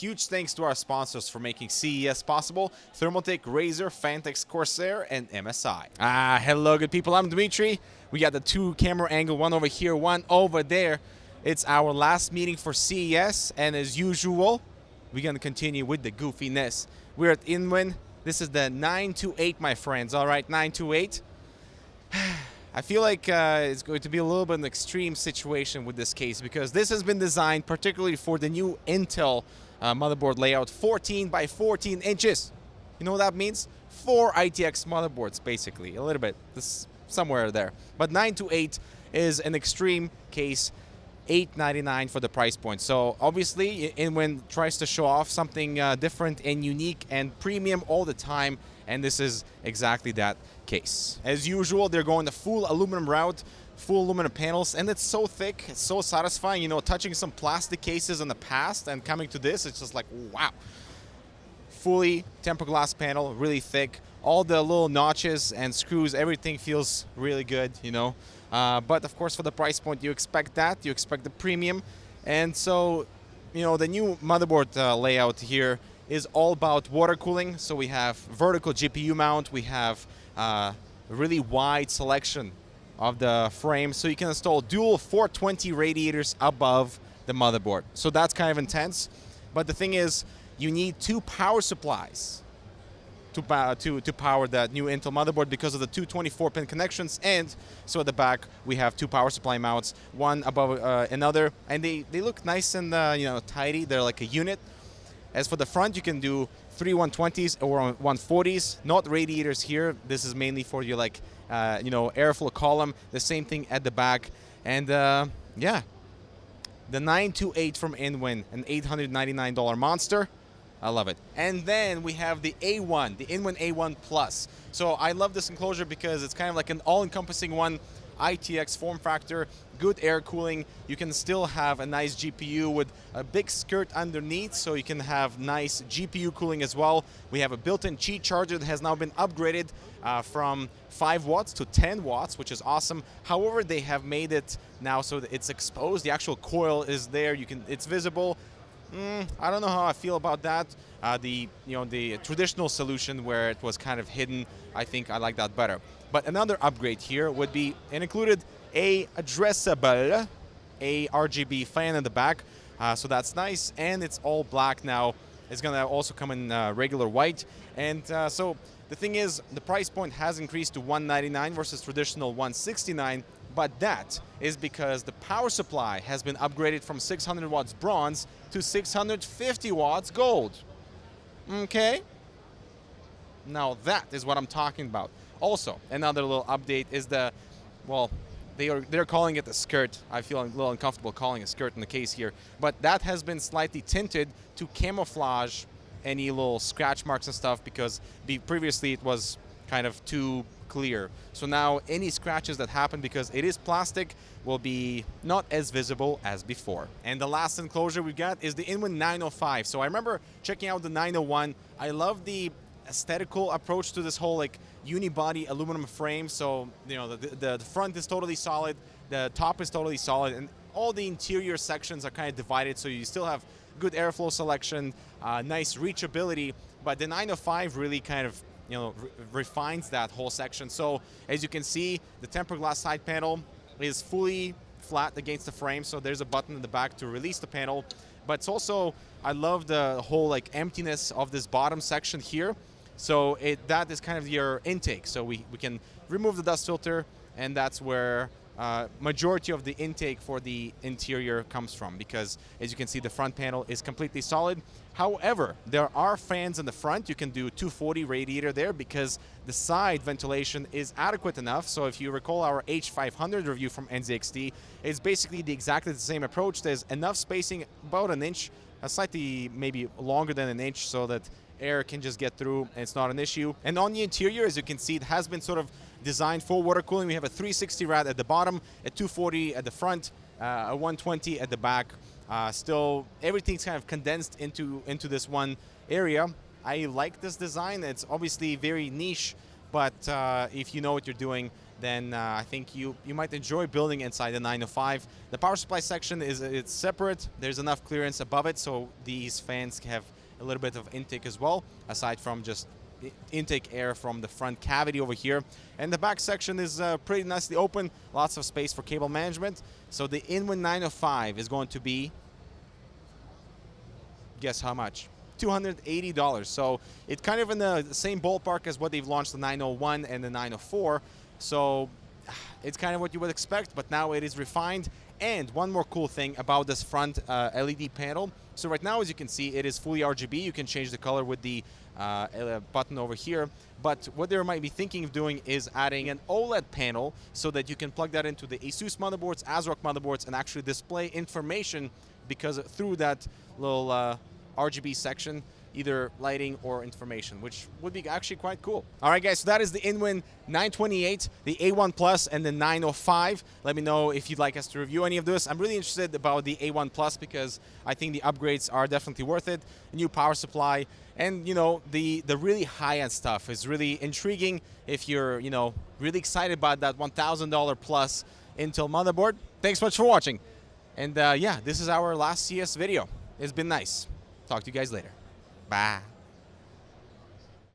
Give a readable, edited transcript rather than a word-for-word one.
huge thanks to our sponsors for making CES possible: Thermaltake, Razer, Phanteks, Corsair, and MSI. Hello good people, I'm Dmitry. We got the two camera angle, one over here, one over there. It's our last meeting for CES, and as usual, we're gonna continue with the goofiness. We're at InWin. This is the 928, my friends. All right, 928. I feel like it's going to be a little bit of an extreme situation with this case, because this has been designed particularly for the new Intel motherboard layout, 14 by 14 inches. You know what that means? 4 ITX motherboards, basically. A little bit, this somewhere there. But 928 is an extreme case, $899 for the price point. So obviously, InWin tries to show off something different and unique and premium all the time, and this is exactly that case. As usual, they're going the full aluminum route, full aluminum panels, and it's so thick, it's so satisfying. You know, touching some plastic cases in the past and coming to this, it's just like, wow. Fully tempered glass panel, really thick. All the little notches and screws, everything feels really good, you know. But of course, for the price point, you expect that. You expect the premium. And so, you know, the new motherboard layout here is all about water cooling. So we have vertical GPU mount. We have a really wide selection of the frame. So you can install dual 420 radiators above the motherboard. So that's kind of intense. But the thing is, you need 2 power supplies to power that new Intel motherboard because of the 2 24-pin connections. And so at the back, we have 2 power supply mounts, one above another. And they look nice and you know, tidy. They're like a unit. As for the front, you can do 3 120s or 140s, not radiators here. This is mainly for your like, you know, airflow column. The same thing at the back. And yeah, the 928 from InWin, an $899 monster. I love it. And then we have the A1, the InWin A1 Plus. So I love this enclosure because it's kind of like an all-encompassing one. ITX form factor, good air cooling. You can still have a nice GPU with a big skirt underneath, so you can have nice GPU cooling as well. We have a built-in Qi charger that has now been upgraded from 5 watts to 10 watts, which is awesome. However, they have made it now so that it's exposed. The actual coil is there. It's visible. I don't know how I feel about that. The traditional solution where it was kind of hidden, I think I like that better. But another upgrade here would be, it included a addressable, a Rgb fan in the back. So that's nice, and it's all black now. It's gonna also come in regular white. And so the thing is, the price point has increased to $199 versus traditional $169. But that is because the power supply has been upgraded from 600 watts bronze to 650 watts gold. Okay? Now that is what I'm talking about. Also, another little update is the, well, they're calling it a skirt. I feel a little uncomfortable calling a skirt in the case here. But that has been slightly tinted to camouflage any little scratch marks and stuff, because previously it was kind of too clear. So now any scratches that happen, because it is plastic, will be not as visible as before. And the last enclosure we got is the InWin 905. So I remember checking out the 901. I love the aesthetical approach to this whole like unibody aluminum frame. So you know, the front is totally solid, the top is totally solid, and all the interior sections are kind of divided, so you still have good airflow selection, nice reachability. But the 905 really kind of, you know, refines that whole section. So as you can see, the tempered glass side panel is fully flat against the frame, so there's a button in the back to release the panel. But it's also, I love the whole like emptiness of this bottom section here. So that is kind of your intake. So we can remove the dust filter, and that's where majority of the intake for the interior comes from, because as you can see, the front panel is completely solid. However, there are fans in the front. You can do 240 radiator there because the side ventilation is adequate enough. So if you recall our H500 review from NZXT, it's basically exactly the same approach. There's enough spacing, about an inch, slightly maybe longer than an inch, so that air can just get through and it's not an issue. And on the interior, as you can see, it has been sort of designed for water cooling. We have a 360 rad at the bottom, a 240 at the front, a 120 at the back. Still, everything's kind of condensed into this one area. I like this design. It's obviously very niche, but if you know what you're doing, then I think you might enjoy building inside the 905. The power supply section it's separate. There's enough clearance above it, so these fans have a little bit of intake as well, aside from just intake air from the front cavity over here. And the back section is pretty nicely open, lots of space for cable management. So the InWin 905 is going to be, guess how much? $280. So it's kind of in the same ballpark as what they've launched, the 901 and the 904. So it's kind of what you would expect, but now it is refined. And one more cool thing about this front LED panel. So right now, as you can see, it is fully RGB. You can change the color with the button over here. But what they might be thinking of doing is adding an OLED panel so that you can plug that into the Asus motherboards, ASRock motherboards, and actually display information because through that little RGB section, either lighting or information, which would be actually quite cool. All right, guys, so that is the InWin 928, the A1 Plus, and the 905. Let me know if you'd like us to review any of this. I'm really interested about the A1 Plus because I think the upgrades are definitely worth it. New power supply, and you know, the really high-end stuff is really intriguing if you're, you know, really excited about that $1,000 plus Intel motherboard. Thanks so much for watching. And yeah, this is our last CS video. It's been nice. Talk to you guys later. Bye.